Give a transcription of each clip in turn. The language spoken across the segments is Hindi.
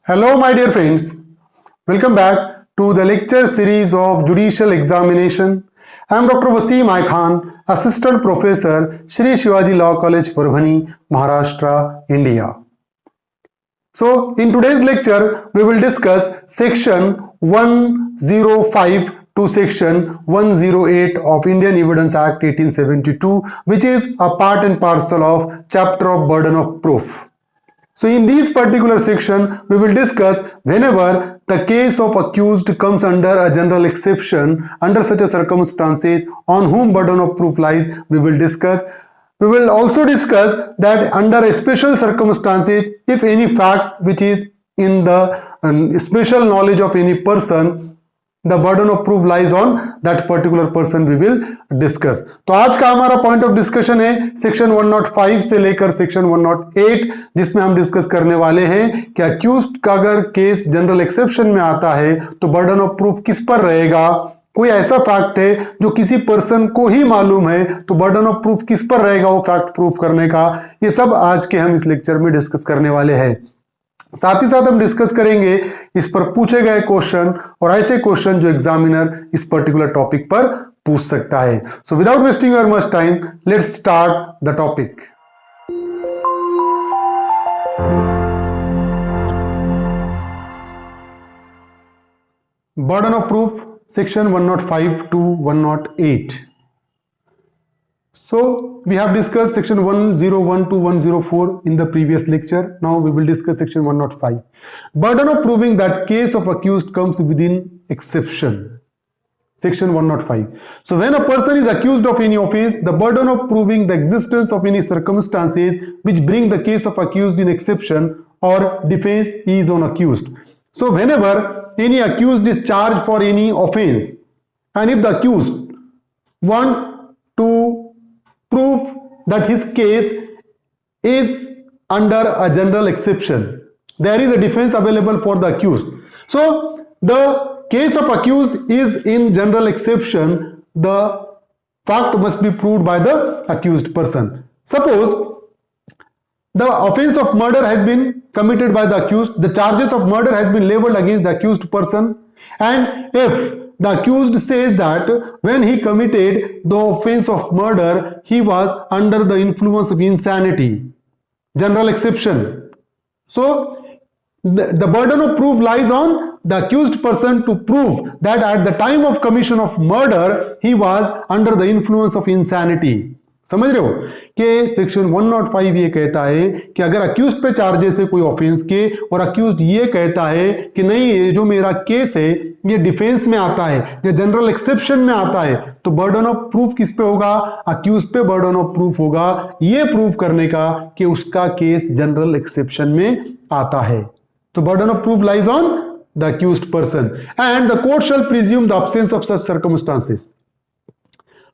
Hello, my dear friends. Welcome back to the lecture series of Judicial Examination. I am Dr. Wasim I Khan, Assistant Professor, Shri Shivaji Law College, Parbhani, Maharashtra, India. So, in today's lecture, we will discuss section 105 to section 108 of Indian Evidence Act 1872, which is a part and parcel of chapter of burden of proof. So in this particular section, we will discuss whenever the case of accused comes under a general exception, under such a circumstances on whom burden of proof lies, we will discuss. We will also discuss that under a special circumstances, if any fact which is in the special knowledge of any person, the burden of proof lies on that particular person, we will discuss. तो आज का हमारा पॉइंट ऑफ डिस्कशन है सेक्शन 105 से लेकर सेक्शन 108, जिसमें हम डिस्कस करने वाले हैं कि अक्यूज्ड का अगर केस जनरल एक्सेप्शन में आता है तो बर्डन ऑफ प्रूफ किस पर रहेगा। कोई ऐसा फैक्ट है जो किसी पर्सन को ही मालूम है तो बर्डन ऑफ प्रूफ किस पर रहेगा वो फैक्ट प्रूफ करने का। ये सब आज के हम इस लेक्चर में डिस्कस करने वाले हैं। साथ ही साथ हम डिस्कस करेंगे इस पर पूछे गए क्वेश्चन और ऐसे क्वेश्चन जो एग्जामिनर इस पर्टिकुलर टॉपिक पर पूछ सकता है। So without wasting your much time, let's start the topic. Burden of proof section 105 to 108. So we have discussed section 101 to 104 in the previous lecture. Now we will discuss section 105. Burden of proving that case of accused comes within exception. Section 105. So when a person is accused of any offense, the burden of proving the existence of any circumstances which bring the case of accused in exception or defense is on accused. So whenever any accused is charged for any offense, and if the accused wants to prove that his case is under a general exception, there is a defense available for the accused. So the case of accused is in general exception, the fact must be proved by the accused person. Suppose the offense of murder has been committed by the accused, the charges of murder has been leveled against the accused person, and if the accused says that when he committed the offense of murder, he was under the influence of insanity, general exception. So the burden of proof lies on the accused person to prove that at the time of commission of murder, he was under the influence of insanity. समझ रहे हो कि सेक्शन 105 ये कहता है कि अगर अक्यूज पे चार्जेस है कोई ऑफेंस के और अक्यूज ये कहता है कि नहीं ये जो मेरा केस है ये डिफेंस में आता है या जनरल एक्सेप्शन में आता है, तो बर्डन ऑफ प्रूफ किस पे होगा? अक्यूज पे बर्डन ऑफ प्रूफ होगा ये प्रूफ करने का कि उसका केस जनरल एक्सेप्शन में आता है। तो burden of proof lies on the accused person and the court shall presume the absence of such circumstances.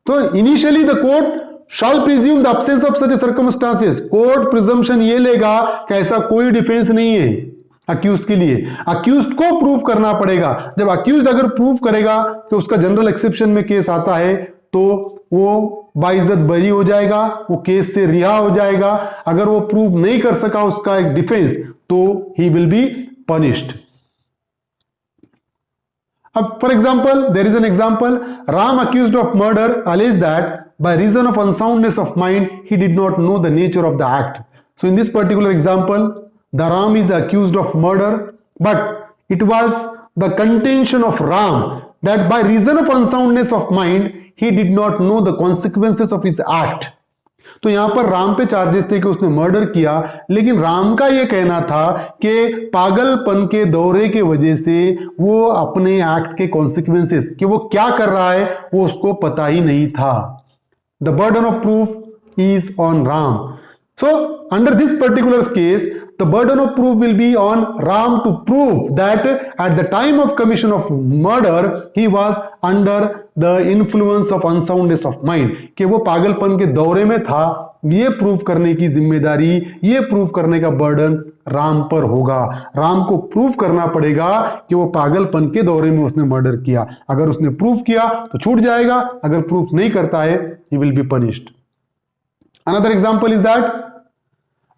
तो initially the court shall presume the absence of such circumstances. Court presumption ये लेगा कि ऐसा कोई डिफेंस नहीं है अक्यूज्ड के लिए। अक्यूज्ड को प्रूव करना पड़ेगा। जब अक्यूज्ड अगर प्रूव करेगा कि उसका जनरल एक्सेप्शन में केस आता है तो वो बाइज्जत बरी हो जाएगा, वो केस से रिहा हो जाएगा। अगर वो प्रूव नहीं कर सका उसका एक डिफेंस तो ही विल बी पनिश्ड। अब for example there is an example, Ram accused of murder alleged that by reason of unsoundness of mind he did not know the nature of the act. So in this particular example, the Ram is accused of murder, but it was the contention of Ram that by reason of unsoundness of mind he did not know the consequences of his act. तो यहां पर राम पे चार्जेस थे कि उसने मर्डर किया, लेकिन राम का यह कहना था कि पागलपन के दौरे के वजह से वो अपने एक्ट के कॉन्सिक्वेंसेस कि वो क्या कर रहा है वो उसको पता ही नहीं था। The burden of proof is on Ram. So under this particular case, the burden of proof will be on Ram to prove that at the time of commission of murder he was under the influence of unsoundness of mind, कि वो पागलपन के दौरे में था। ये प्रूव करने की जिम्मेदारी, ये प्रूव करने का बर्डन राम पर होगा। राम को प्रूव करना पड़ेगा कि वो पागलपन के दौरे में उसने मर्डर किया। अगर उसने प्रूव किया तो छूट जाएगा, अगर प्रूफ नहीं करता है he will be punished. Another example is that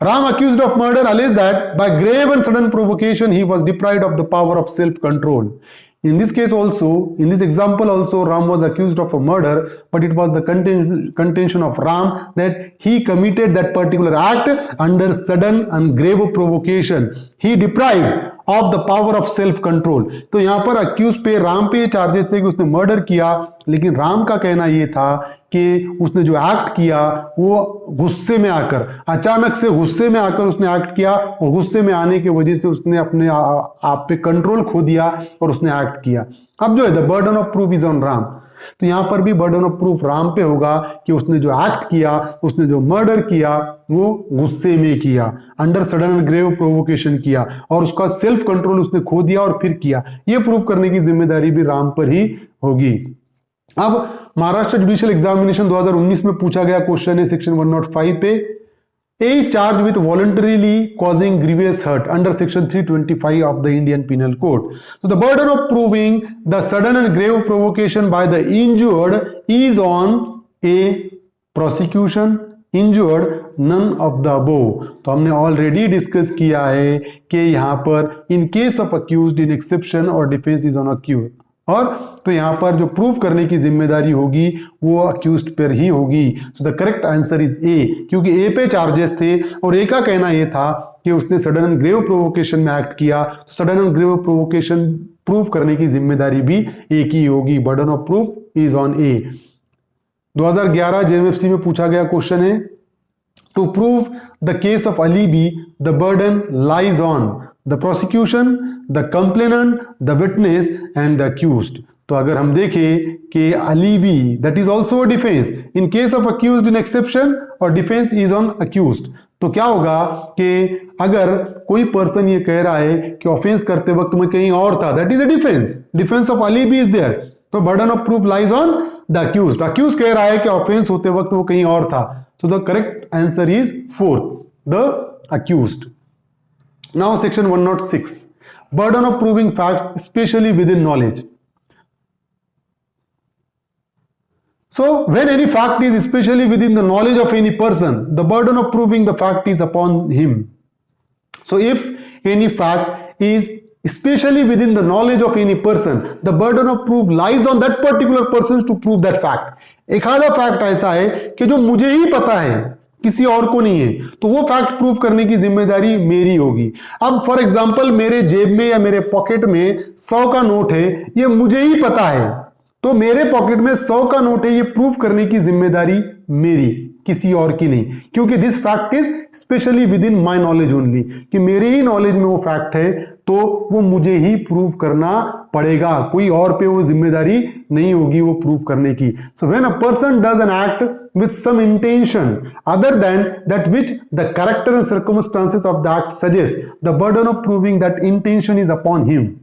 Ram, accused of murder, alleged that by grave and sudden provocation he was deprived of the power of self-control. In this case also, in this example also, Ram was accused of a murder, but it was the contention of Ram that he committed that particular act under sudden and grave provocation. He deprived of the power of self control. तो यहां पर अक्यूज पे, राम पे चार्जेस थे कि उसने मर्डर किया, लेकिन राम का कहना यह था कि उसने जो एक्ट किया वो गुस्से में आकर, अचानक से गुस्से में आकर उसने एक्ट किया, और गुस्से में आने की वजह से उसने अपने आप पे कंट्रोल खो दिया और उसने एक्ट किया। अब जो है the burden of proof is on Ram, तो यहां पर भी बर्डन ऑफ प्रूफ राम पे होगा कि उसने जो एक्ट किया, उसने जो मर्डर किया वो गुस्से में किया, under sudden and grave provocation किया, और उसका सेल्फ कंट्रोल उसने खो दिया और फिर किया। ये प्रूफ करने की जिम्मेदारी भी राम पर ही होगी। अब महाराष्ट्र जुडिशियल एग्जामिनेशन 2019 में पूछा गया क्वेश्चन है सेक्शन 105 पे, A is charged with voluntarily causing grievous hurt under section 325 of the Indian Penal Code. So the burden of proving the sudden and grave provocation by the injured is on A, prosecution, injured, none of the above. तो हमने ऑलरेडी डिस्कस किया है कि यहां पर in case of accused in exception or defense is on accused, और तो यहां पर जो प्रूफ करने की जिम्मेदारी होगी वो अक्यूज्ड पर ही होगी। So the correct answer is a, क्योंकि ए पे चार्जेस थे और ए का कहना यह था कि उसने सडन एंड ग्रेव प्रोवोकेशन में एक्ट किया, sudden and grave provocation proof करने की जिम्मेदारी भी ए की होगी। Burden of proof is on A. 2011 JMFC में पूछा गया क्वेश्चन है, to prove the case of alibi the burden lies on the prosecution, the complainant, the witness and the accused. तो अगर हम देखें कि alibi that is also defence, in case of accused in exception और डिफेंस इज ऑन अक्यूज्ड, तो क्या होगा कि अगर कोई पर्सन ये कह रहा है कि ऑफेंस करते वक्त मैं कहीं और था, that is a defence, defence of alibi is there, तो burden of proof lies on the accused. Accused कह रहा है कि ऑफेंस होते वक्त वो कहीं और था, so the correct answer is fourth, the accused. Now section 106, burden of proving facts especially within knowledge. So when any fact is especially within the knowledge of any person, the burden of proving the fact is upon him. So if any fact is especially within the knowledge of any person, the burden of proof lies on that particular person to prove that fact. एक आधा फैक्ट ऐसा है कि जो मुझे ही पता है, किसी और को नहीं है, तो वो फैक्ट प्रूफ करने की जिम्मेदारी मेरी होगी। अब फॉर एग्जांपल मेरे जेब में या मेरे पॉकेट में 100 का नोट है, ये मुझे ही पता है, तो मेरे पॉकेट में 100 का नोट है, ये प्रूफ करने की जिम्मेदारी मेरी, किसी और की नहीं, क्योंकि this fact is specially within my knowledge only, कि मेरे ही नॉलेज में वो फैक्ट है, तो वो मुझे ही प्रूफ करना पड़ेगा, कोई और पे वो जिम्मेदारी नहीं होगी वो प्रूफ करने की। So when a person does an act with some intention other than that which the character and circumstances of the act suggest, the burden of proving that intention is upon him.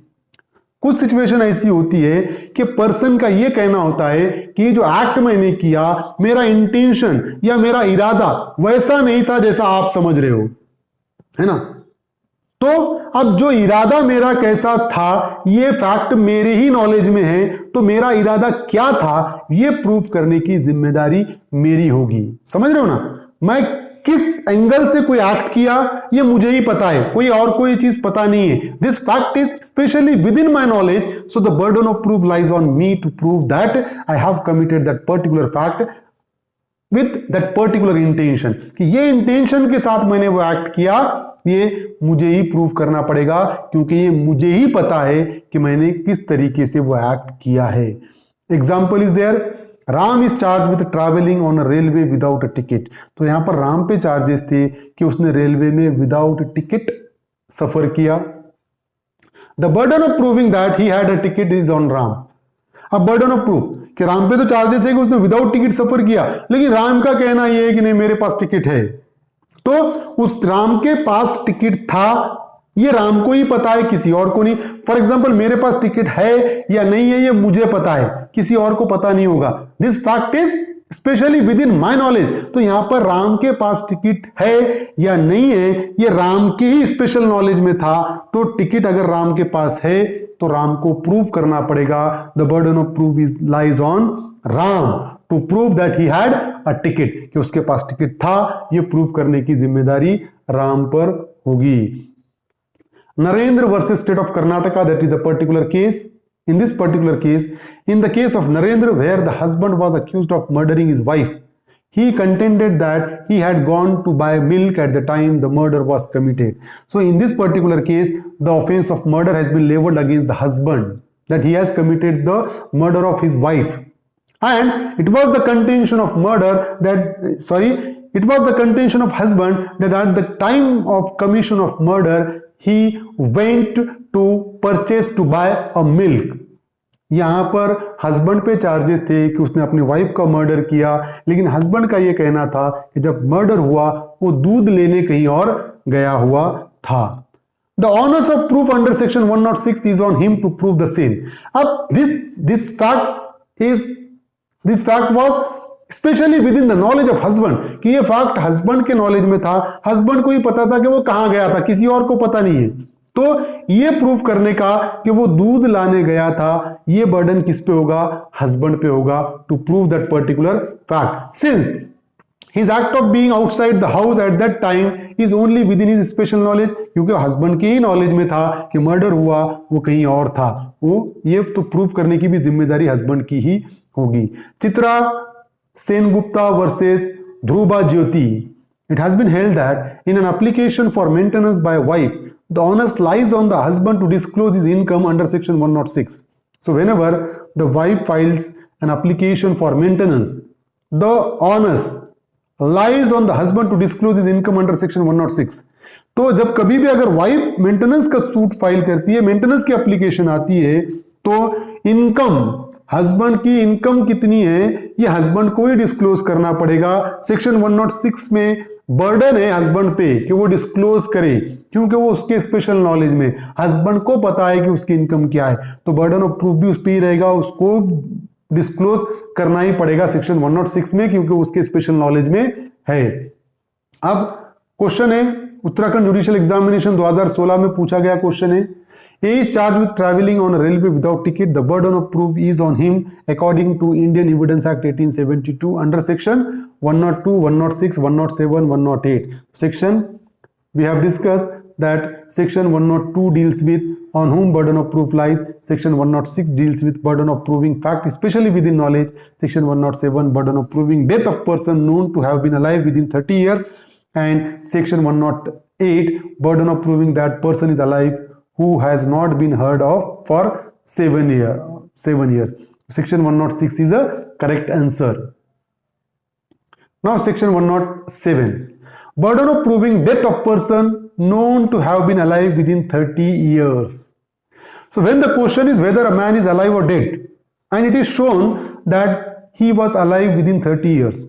कुछ सिचुएशन ऐसी होती है कि पर्सन का यह कहना होता है कि जो एक्ट मैंने किया, मेरा इंटेंशन या मेरा इरादा वैसा नहीं था जैसा आप समझ रहे हो, है ना। तो अब जो इरादा मेरा कैसा था, ये फैक्ट मेरे ही नॉलेज में है, तो मेरा इरादा क्या था ये प्रूफ करने की जिम्मेदारी मेरी होगी। समझ रहे हो ना, मैं किस एंगल से कोई एक्ट किया ये मुझे ही पता है, कोई और कोई चीज पता नहीं है। This fact is specially within my knowledge, so the burden of proof lies on me to prove that I have committed that particular fact with that particular intention, कि ये इंटेंशन के साथ मैंने वो एक्ट किया, ये मुझे ही प्रूफ करना पड़ेगा, क्योंकि ये मुझे ही पता है कि मैंने किस तरीके से वो एक्ट किया है। Example is there, Ram is charge with travelling on a railway without a ticket. तो यहां पर राम पे चार्जेस थे कि उसने रेलवे में विदाउट टिकट सफर किया। The burden of proving that he had a ticket is on Ram. अब बर्डन ऑफ प्रूफ कि राम पे तो चार्जेस है कि उसने विदाउट टिकट सफर किया, लेकिन राम का कहना यह है कि नहीं मेरे पास टिकट है, तो उस राम के पास टिकट था ये राम को ही पता है, किसी और को नहीं। फॉर एग्जाम्पल मेरे पास टिकट है या नहीं है ये मुझे पता है, किसी और को पता नहीं होगा। This fact is specially within my knowledge. तो यहां पर राम के पास टिकट है या नहीं है ये राम के ही स्पेशल नॉलेज में था, तो टिकट अगर राम के पास है तो राम को प्रूव करना पड़ेगा। The burden of proof is lies on Ram to prove that he had a ticket, कि उसके पास टिकट था, ये प्रूव करने की जिम्मेदारी राम पर होगी। Narendra versus state of Karnataka, that is a particular case. In this particular case, in the case of Narendra, where the husband was accused of murdering his wife, he contended that he had gone to buy milk at the time the murder was committed. So in this particular case, the offense of murder has been leveled against the husband, that he has committed the murder of his wife. And it was the contention of husband that at the time of commission of murder, he went to purchase to buy a milk. यहां पर हस्बैंड पे चार्जेस थे कि उसने अपनी वाइफ का मर्डर किया, लेकिन हस्बैंड का यह कहना था कि जब मर्डर हुआ वो दूध लेने कहीं और गया हुआ था. The onus of proof under section 106 is on him to prove the same. अब this fact was specially with in the knowledge of husband, कि ये फैक्ट हस्बैंड के नॉलेज में था, हस्बैंड को ही पता था कि वो कहां गया था, किसी और को पता नहीं है. तो ये प्रूफ करने का कि वो दूध लाने गया था, ये बर्डन किस पे होगा? हस्बैंड पे होगा, to prove that particular fact. Since his act of being outside the house at that time is only within his special knowledge, क्योंकि हस्बैंड के ही नॉलेज में था कि मर्डर हुआ वो कहीं और था, वो ये तो प्रूफ करने की भी जिम्मेदारी हस्बैंड की ही होगी. Chitra Sengupta versus Dhruva Jyoti. It has been held that in an application for maintenance by a wife, the onus lies on the husband to disclose his income under section 106. So whenever the wife files an application for maintenance, the onus lies on the husband to disclose his income under section 106. तो जब कभी भी अगर वाइफ मेंटेनेंस का सूट फाइल करती है, मेंटेनेंस की एप्लीकेशन आती है, तो इनकम, हस्बैंड की इनकम कितनी है, ये हस्बैंड को ही डिस्क्लोज करना पड़ेगा. सेक्शन 106 में बर्डन है हस्बैंड पे कि वो डिस्क्लोज करे, क्योंकि वो उसके स्पेशल नॉलेज में, हस्बैंड को पता है कि उसकी इनकम क्या है, तो बर्डन ऑफ प्रूफ भी उस पर ही रहेगा, उसको डिस्क्लोज करना ही पड़ेगा सेक्शन 106 में, क्योंकि उसके स्पेशल नॉलेज में है. अब क्वेश्चन है, उत्तराखंड जुडिशियल एग्जामिनेशन 2016 में पूछा गया क्वेश्चन है, A is charged with traveling on a railway without ticket. The burden of proof is on him according to Indian Evidence Act 1872 under section 102, 106, 107, 108. Section we have discussed that section 102 deals with on whom burden of proof lies. Section 106 deals with burden of proving fact, especially within knowledge. Section 107 burden of proving death of person known to have been alive within 30 years. And section 108 burden of proving that person is alive who has not been heard of for 7 years. Section 106 is a correct answer. Now section 107, burden of proving death of person known to have been alive within 30 years. So when the question is whether a man is alive or dead, and it is shown that he was alive within 30 years.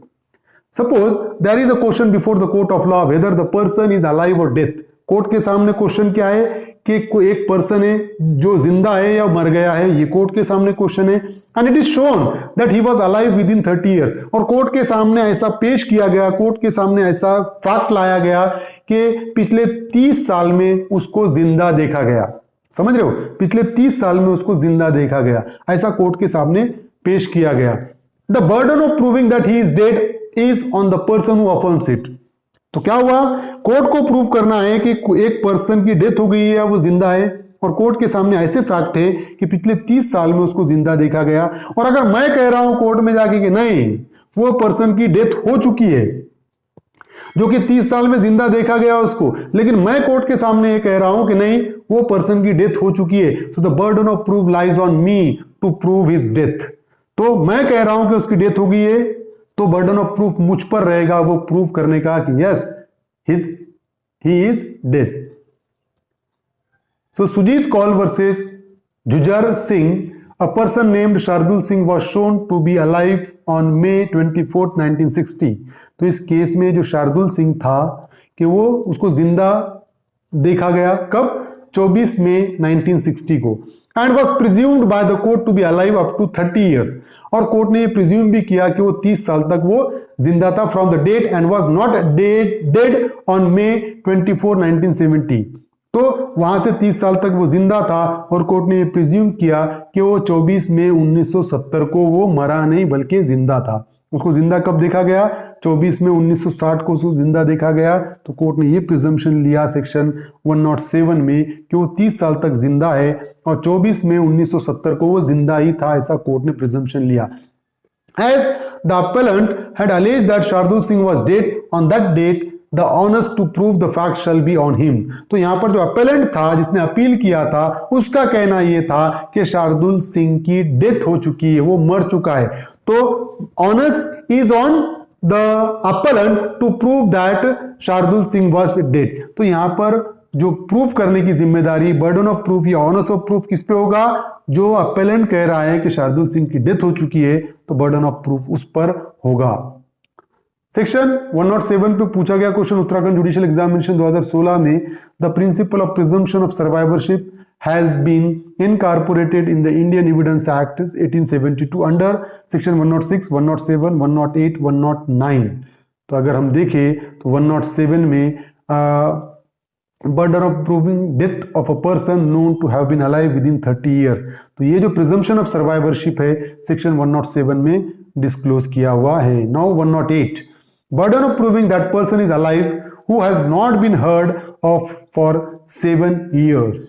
Suppose there is a question before the court of law whether the person is alive or dead. Court के सामने क्वेश्चन क्या है कि कोई एक पर्सन है जो जिंदा है या मर गया है, ये कोर्ट के सामने क्वेश्चन है. And it is shown that he was alive with in 30 years, और कोर्ट के सामने ऐसा पेश किया गया, कोर्ट के सामने ऐसा फैक्ट लाया गया कि पिछले 30 साल में उसको जिंदा देखा गया. समझ रहे हो, पिछले 30 साल में उसको जिंदा देखा गया, ऐसा कोर्ट के सामने पेश किया गया. The burden of proving that he is dead is on the person who affirms it. तो क्या हुआ, कोर्ट को प्रूव करना है कि एक पर्सन की डेथ हो गई है या वो जिंदा है, और कोर्ट के सामने ऐसे फैक्ट है कि पिछले 30 साल में उसको जिंदा देखा गया. और अगर मैं कह रहा हूं कोर्ट में जाके कि नहीं वो पर्सन की डेथ हो चुकी है, जो कि 30 साल में जिंदा देखा गया उसको, लेकिन मैं कोर्ट के सामने ये कह रहा हूं कि नहीं वो पर्सन की डेथ हो चुकी है, so the burden of proof lies on me to prove his death. तो मैं कह रहा हूं कि उसकी डेथ हो गई है, तो बर्डन ऑफ प्रूफ मुझ पर रहेगा वो प्रूफ करने का कि yes he is dead. So Sujit Kaul versus Jujar Singh, a person named Shardul Singh was shown to be alive on May 24, 1960. तो इस केस में जो शार्दुल सिंह था कि वो उसको जिंदा देखा गया कब, 24 मई 1960 को, and was presumed by the court to be alive up to 30 years. और कोर्ट ने प्रिज्यूम भी किया कि वो 30 साल तक वो जिंदा था from the date, and was not dead on May 24, 1970. तो वहां से 30 साल तक वो जिंदा था और कोर्ट ने प्रिज्यूम किया कि वो 24 मई 1970 को वो मरा नहीं बल्कि जिंदा था। उसको जिंदा कब देखा गया? 24 मई 1960 को उसको जिंदा देखा गया। तो कोर्ट ने ये प्रिजम्पशन लिया सेक्शन 107 में कि वो 30 साल तक जिंदा है और 24 मई 1970 को वो जिंदा ही था, ऐसा कोर्ट ने प्रिजम्पशन लिया। As the appellant had alleged that Shardul Singh was dead on that date, the onus to prove the fact shall be on him। तो यहां पर जो अपेलेंट था, जिसने अपील किया था, उसका कहना यह था कि शार्दुल सिंह की डेथ हो चुकी है, वो मर चुका है। तो onus is on the appellant to prove that Shardul Singh was dead. तो यहां पर जो प्रूफ करने की जिम्मेदारी, बर्डन ऑफ प्रूफ या ऑनर्स ऑफ प्रूफ किस पे होगा? जो अपेलेंट कह रहा है कि शार्दुल सिंह की डेथ हो चुकी है, तो बर्डन ऑफ प्रूफ उस पर होगा। सेक्शन 107 पे पूछा गया क्वेश्चन उत्तराखंड जुडिशियल एग्जामिनेशन 2016 में, the principle of presumption of survivorship has been incorporated in the Indian evidence act 1872 under section 106, 107, 108, 109। तो अगर हम देखें तो 107 में burden of proving death of a person known to have been alive within 30 years। तो ये जो presumption of survivorship है सेक्शन 107 में डिस्क्लोज किया हुआ है। Now 108, burden of proving that person is alive who has not been heard of for 7 years।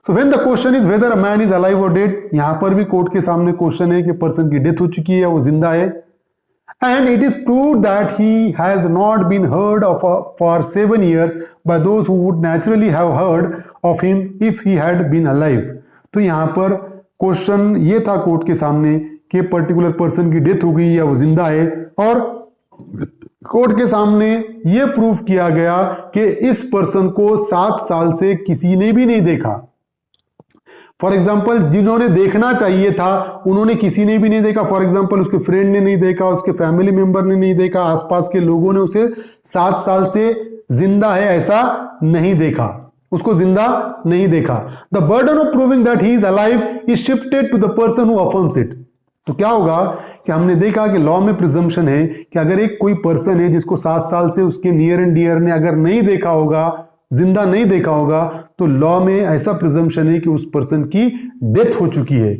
So when the question is whether a man is alive or dead, यहां पर भी कोर्ट के सामने क्वेश्चन है कि पर्सन की डेथ हो चुकी है या वो जिंदा है, and it is proved that he has not been heard of for 7 years by those who would naturally have heard of him if he had been alive। तो यहां पर क्वेश्चन ये था कोर्ट के सामने कि पर्टिकुलर पर्सन की डेथ हो गई या वो जिंदा है, और कोर्ट के सामने ये प्रूफ किया गया कि इस पर्सन को 7 साल से किसी ने भी नहीं देखा। फॉर एग्जाम्पल जिन्होंने देखना चाहिए था उन्होंने किसी ने भी नहीं देखा। फॉर एग्जाम्पल उसके फ्रेंड ने नहीं देखा, उसके फैमिली मेंबर ने नहीं देखा, आसपास के लोगों ने उसे 7 साल से जिंदा है ऐसा नहीं देखा, उसको जिंदा नहीं देखा। The burden of proving that he is alive is shifted to the person who affirms it. तो क्या होगा कि हमने देखा कि लॉ में प्रिजम्पशन है कि अगर एक कोई पर्सन है जिसको 7 साल से उसके नियर एंड डियर ने अगर नहीं देखा होगा, जिंदा नहीं देखा होगा, तो लॉ में ऐसा प्रिजम्पशन है कि उस पर्सन की डेथ हो चुकी है।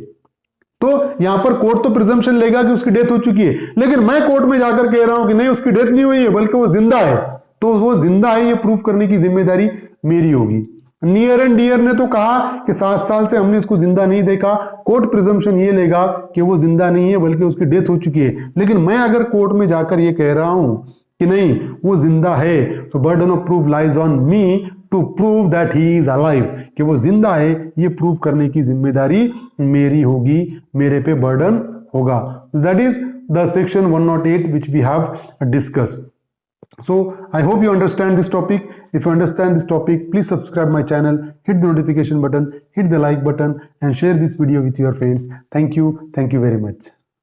तो यहां पर कोर्ट तो प्रिजम्पशन लेगा कि उसकी डेथ हो चुकी है, लेकिन मैं कोर्ट में जाकर कह रहा हूं कि नहीं उसकी डेथ नहीं हुई है बल्कि वो जिंदा है, तो वो जिंदा है ये प्रूफ करने की जिम्मेदारी मेरी होगी। नियर एंड डियर ने तो कहा कि 7 साल से हमने इसको जिंदा नहीं देखा, कोर्ट प्रिजम्पशन ये लेगा कि वो जिंदा नहीं है बल्कि उसकी डेथ हो चुकी है। लेकिन मैं अगर कोर्ट में जाकर ये कह रहा हूं कि नहीं वो जिंदा है, तो burden of proof lies on me to prove that he is alive, कि वो जिंदा है ये प्रूव करने की जिम्मेदारी मेरी होगी, मेरे पे बर्डन होगा। That is the section 108 which we have discussed. So I hope you understand this topic. If you understand this topic, please subscribe my channel, hit the notification button, hit the like button and share this video with your friends. Thank you very much.